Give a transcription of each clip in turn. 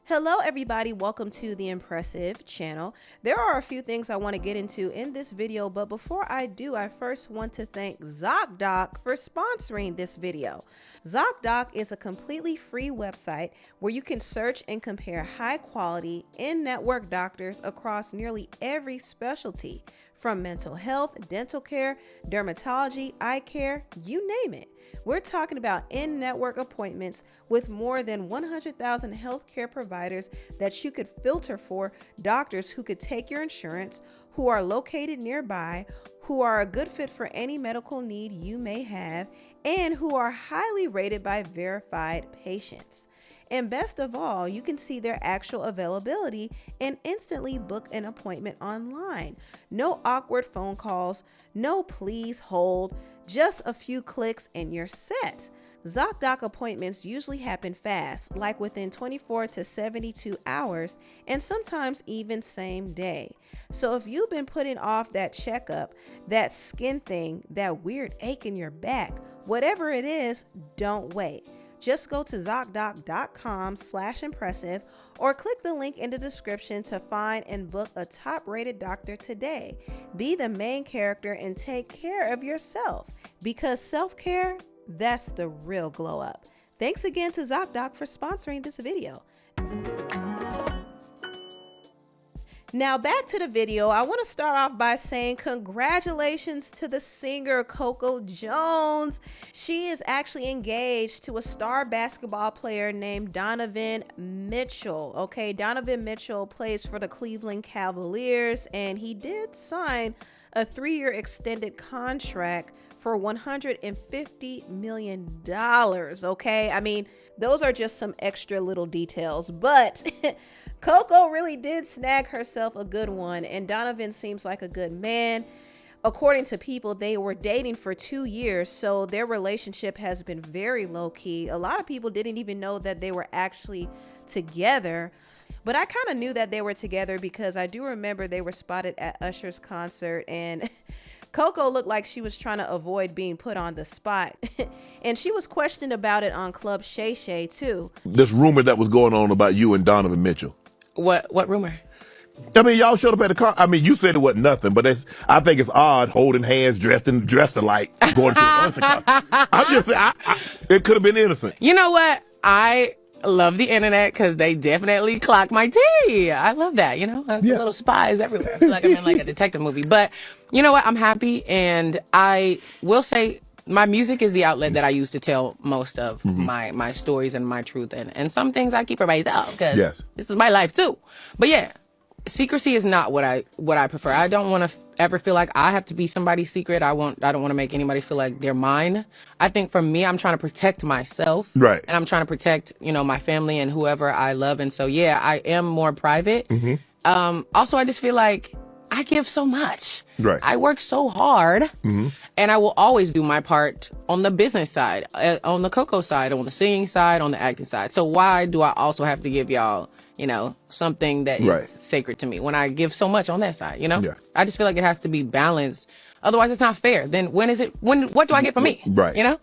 Hello everybody, welcome to the Empressive channel. There are a few things I want to get into in this video, but before I do, I first want to thank ZocDoc for sponsoring this video. ZocDoc is a completely free website where you can search and compare high quality in-network doctors across nearly every specialty, from mental health, dental care, dermatology, eye care, you name it. We're talking about in-network appointments with more than 100,000 healthcare providers that you could filter for doctors who could take your insurance, who are located nearby, who are a good fit for any medical need you may have, and who are highly rated by verified patients. And best of all, you can see their actual availability and instantly book an appointment online. No awkward phone calls, no please hold, just a few clicks and you're set. ZocDoc appointments usually happen fast, like within 24 to 72 hours, and sometimes even same day. So if you've been putting off that checkup, that skin thing, that weird ache in your back, whatever it is, don't wait. Just go to ZocDoc.com/impressive or click the link in the description to find and book a top-rated doctor today. Be the main character and take care of yourself, because self-care, that's the real glow up. Thanks again to ZocDoc for sponsoring this video. Now back to the video, I want to start off by saying congratulations to the singer Coco Jones. She is actually engaged to a star basketball player named Donovan Mitchell. Okay, Donovan Mitchell plays for the Cleveland Cavaliers, and he did sign a 3-year extended contract for $150 million. Okay, I mean, those are just some extra little details, but Coco really did snag herself a good one, and Donovan seems like a good man. According to people, they were dating for 2 years, so their relationship has been very low-key. A lot of people didn't even know that they were actually together, but I kind of knew that they were together because I do remember they were spotted at Usher's concert, and Coco looked like she was trying to avoid being put on the spot. And she was questioned about it on Club Shay Shay too. This rumor that was going on about you and Donovan Mitchell. What rumor? I mean, y'all showed up at the car. I mean, you said it wasn't nothing, but I think it's odd holding hands, dressed alike, going to an Usher concert. I'm just saying, it could have been innocent. You know what? I love the internet because they definitely clock my tea. I love that. You know, it's little spies everywhere. I feel like I'm in like a detective movie. But you know what? I'm happy, and I will say my music is the outlet that I use to tell most of my stories and my truth, and some things I keep for myself because this is my life too. But yeah, secrecy is not what I prefer. I don't want to ever feel like I have to be somebody's secret. I don't want to make anybody feel like they're mine. I think for me, I'm trying to protect myself, right? And I'm trying to protect, my family and whoever I love. And so yeah, I am more private. Also, I just feel like I give so much. Right. I work so hard, and I will always do my part on the business side, on the Coco side, on the singing side, on the acting side. So why do I also have to give y'all, something that is sacred to me when I give so much on that side, Yeah. I just feel like it has to be balanced. Otherwise, it's not fair. Then what do I get from me? Right.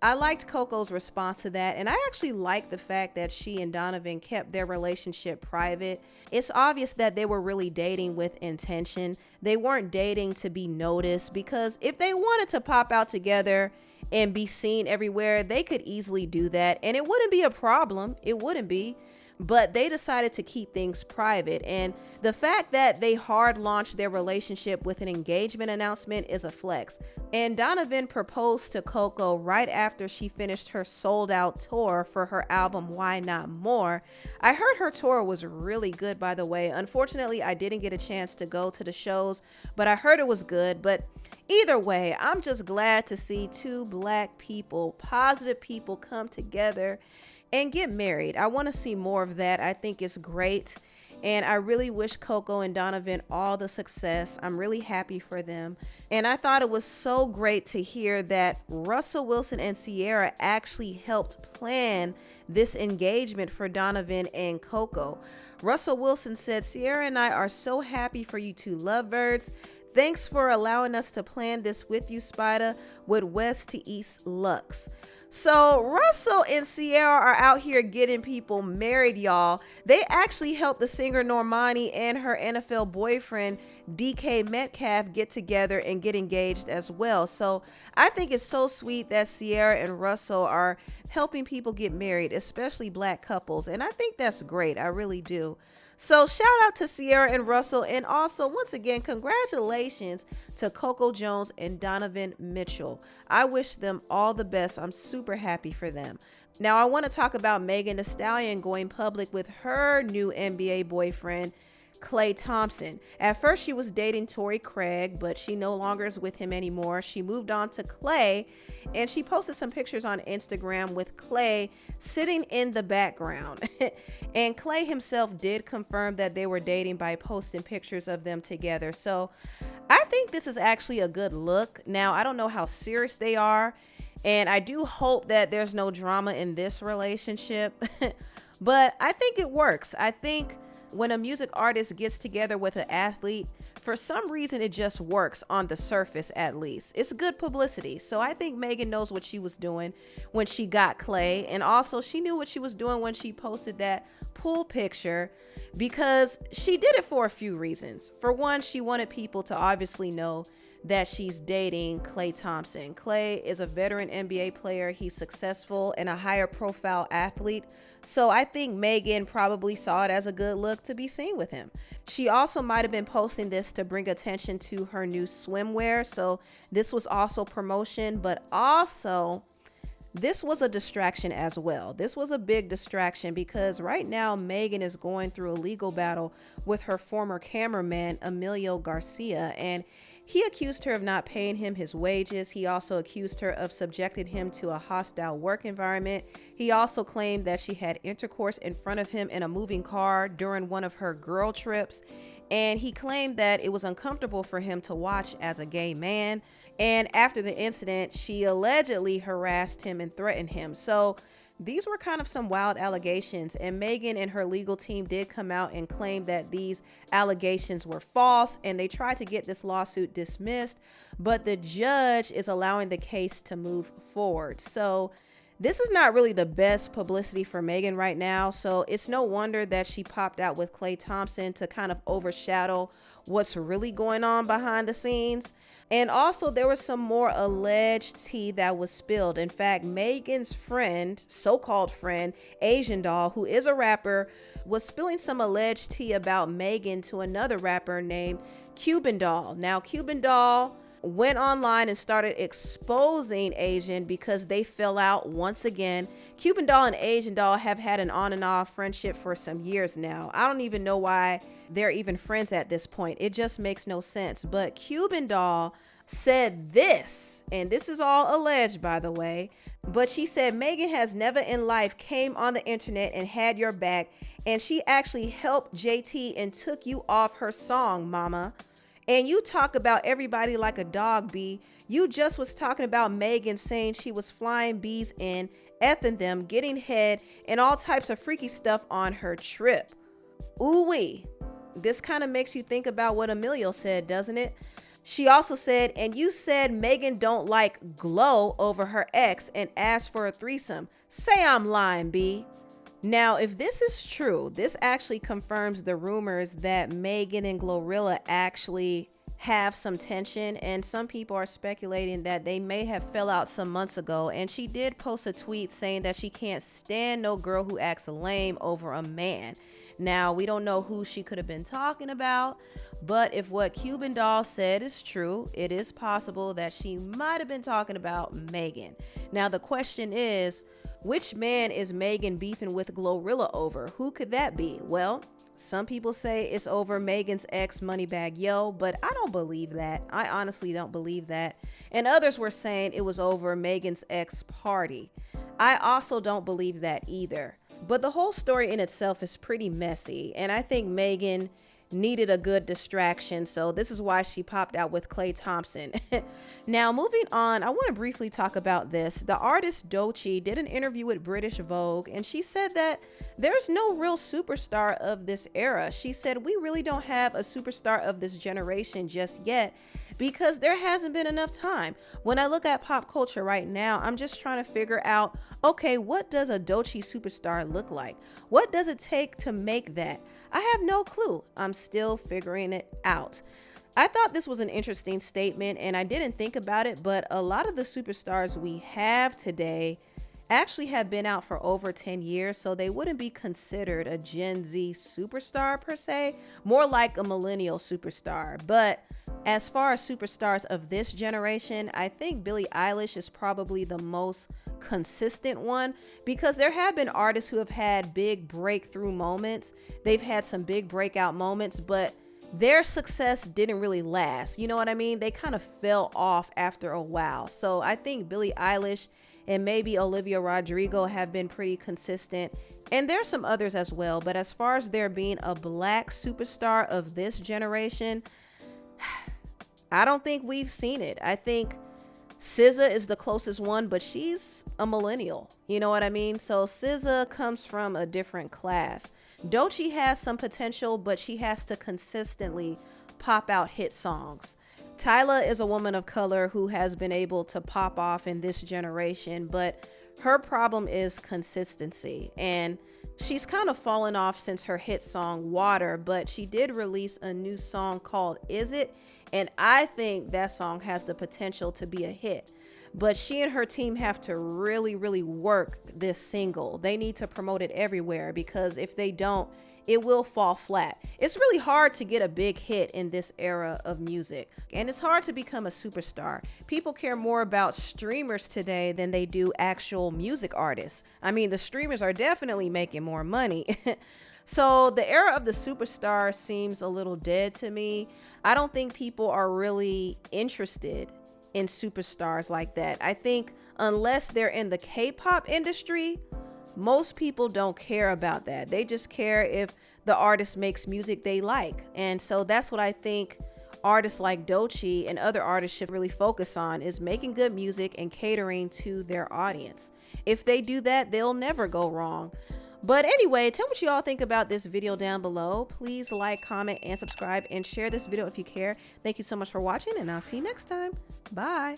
I liked Coco's response to that, and I actually like the fact that she and Donovan kept their relationship private. It's obvious that they were really dating with intention. They weren't dating to be noticed, because if they wanted to pop out together and be seen everywhere, they could easily do that, and it wouldn't be a problem. It wouldn't be. But they decided to keep things private, and the fact that they hard launched their relationship with an engagement announcement is a flex. And Donovan proposed to Coco right after she finished her sold-out tour for her album Why Not More. I heard her tour was really good, by the way. Unfortunately, I didn't get a chance to go to the shows, but I heard it was good. But either way, I'm just glad to see two Black people, positive people, come together and get married. I want to see more of that. I think it's great, and I really wish Coco and Donovan all the success. I'm really happy for them, and I thought it was so great to hear that Russell Wilson and Ciara actually helped plan this engagement for Donovan and Coco. Russell Wilson said, "Ciara and I are so happy for you two lovebirds. Thanks for allowing us to plan this with you, Spider, with West to East Lux." So Russell and Ciara are out here getting people married, y'all. They actually helped the singer Normani and her NFL boyfriend DK Metcalf get together and get engaged as well. So I think it's so sweet that Ciara and Russell are helping people get married, especially black couples. And I think that's great. I really do. So shout out to Ciara and Russell, and also once again congratulations to Coco Jones and Donovan Mitchell. I wish them all the best. I'm super happy for them. Now I want to talk about Megan Thee Stallion going public with her new NBA boyfriend Klay Thompson. At first she was dating Torrey Craig, but she no longer is with him anymore. She moved on to Klay, and she posted some pictures on Instagram with Klay sitting in the background. And Klay himself did confirm that they were dating by posting pictures of them together. So I think this is actually a good look. Now I don't know how serious they are, and I do hope that there's no drama in this relationship. But I think it works. I think when a music artist gets together with an athlete, for some reason it just works on the surface. At least it's good publicity. So I think Megan knows what she was doing when she got Klay, and also she knew what she was doing when she posted that pool picture, because she did it for a few reasons. For one, she wanted people to obviously know that she's dating Klay Thompson. Klay is a veteran NBA player. He's successful and a higher profile athlete. So I think Megan probably saw it as a good look to be seen with him. She also might have been posting this to bring attention to her new swimwear. So this was also promotion, but also this was a distraction as well. This was a big distraction because right now Megan is going through a legal battle with her former cameraman, Emilio Garcia, and he accused her of not paying him his wages. He also accused her of subjecting him to a hostile work environment. He also claimed that she had intercourse in front of him in a moving car during one of her girl trips. And he claimed that it was uncomfortable for him to watch as a gay man. And after the incident, she allegedly harassed him and threatened him. So these were kind of some wild allegations, and Megan and her legal team did come out and claim that these allegations were false, and they tried to get this lawsuit dismissed, but the judge is allowing the case to move forward. So this is not really the best publicity for Megan right now. So it's no wonder that she popped out with Klay Thompson to kind of overshadow what's really going on behind the scenes. And also there was some more alleged tea that was spilled. In fact, Megan's friend, so-called friend, Asian Doll, who is a rapper, was spilling some alleged tea about Megan to another rapper named Cuban Doll. Now, Cuban Doll went online and started exposing Asian because they fell out once again. Cuban Doll and Asian Doll have had an on and off friendship for some years now. I don't even know why they're even friends at this point. It just makes no sense. But Cuban Doll said this, and this is all alleged, by the way, but she said Megan has never in life came on the internet and had your back, and she actually helped JT and took you off her song, mama. And you talk about everybody like a dog bee. You just was talking about Megan saying she was flying bees in, effing them, getting head, and all types of freaky stuff on her trip. Ooh-wee. This kind of makes you think about what Emilio said, doesn't it? She also said, and you said Megan don't like glow over her ex and asked for a threesome. Say I'm lying, B. Now, if this is true, this actually confirms the rumors that Megan and Glorilla actually have some tension, and some people are speculating that they may have fell out some months ago. And she did post a tweet saying that she can't stand no girl who acts lame over a man. Now, we don't know who she could have been talking about, but if what Cuban Doll said is true, it is possible that she might have been talking about Megan. Now, the question is, which man is Megan beefing with Glorilla over? Who could that be? Well, some people say it's over Megan's ex Moneybag Yo, but I don't believe that. I honestly don't believe that. And others were saying it was over Megan's ex Party. I also don't believe that either. But the whole story in itself is pretty messy, and I think Megan needed a good distraction, so this is why she popped out with Klay Thompson. Now, moving on, I want to briefly talk about this. The artist Doechii did an interview with British Vogue, and she said that there's no real superstar of this era. She said, we really don't have a superstar of this generation just yet, because there hasn't been enough time. When I look at pop culture right now, I'm just trying to figure out, okay, what does a Doechii superstar look like? What does it take to make that? I have no clue. I'm still figuring it out. I thought this was an interesting statement, and I didn't think about it, but a lot of the superstars we have today actually have been out for over 10 years, so they wouldn't be considered a Gen Z superstar per se, more like a millennial superstar. But as far as superstars of this generation, I think Billie Eilish is probably the most consistent one, because there have been artists who have had big breakthrough moments. They've had some big breakout moments, but their success didn't really last. You know what I mean? They kind of fell off after a while. So I think Billie Eilish and maybe Olivia Rodrigo have been pretty consistent. And there's some others as well. But as far as there being a black superstar of this generation, I don't think we've seen it. I think SZA is the closest one, but she's a millennial. You know what I mean? So SZA comes from a different class. Doechii has some potential, but she has to consistently pop out hit songs. Tyla is a woman of color who has been able to pop off in this generation, but her problem is consistency. And she's kind of fallen off since her hit song Water, but she did release a new song called Is It? And I think that song has the potential to be a hit. But she and her team have to really, really work this single. They need to promote it everywhere, because if they don't, it will fall flat. It's really hard to get a big hit in this era of music, and it's hard to become a superstar. People care more about streamers today than they do actual music artists. I mean, the streamers are definitely making more money. So the era of the superstar seems a little dead to me. I don't think people are really interested in superstars like that. I think unless they're in the K-pop industry, most people don't care about that. They just care if the artist makes music they like. And so that's what I think artists like Doechii and other artists should really focus on, is making good music and catering to their audience. If they do that, they'll never go wrong. But anyway, tell me what you all think about this video down below. Please like, comment, and subscribe, and share this video if you care. Thank you so much for watching, and I'll see you next time. Bye.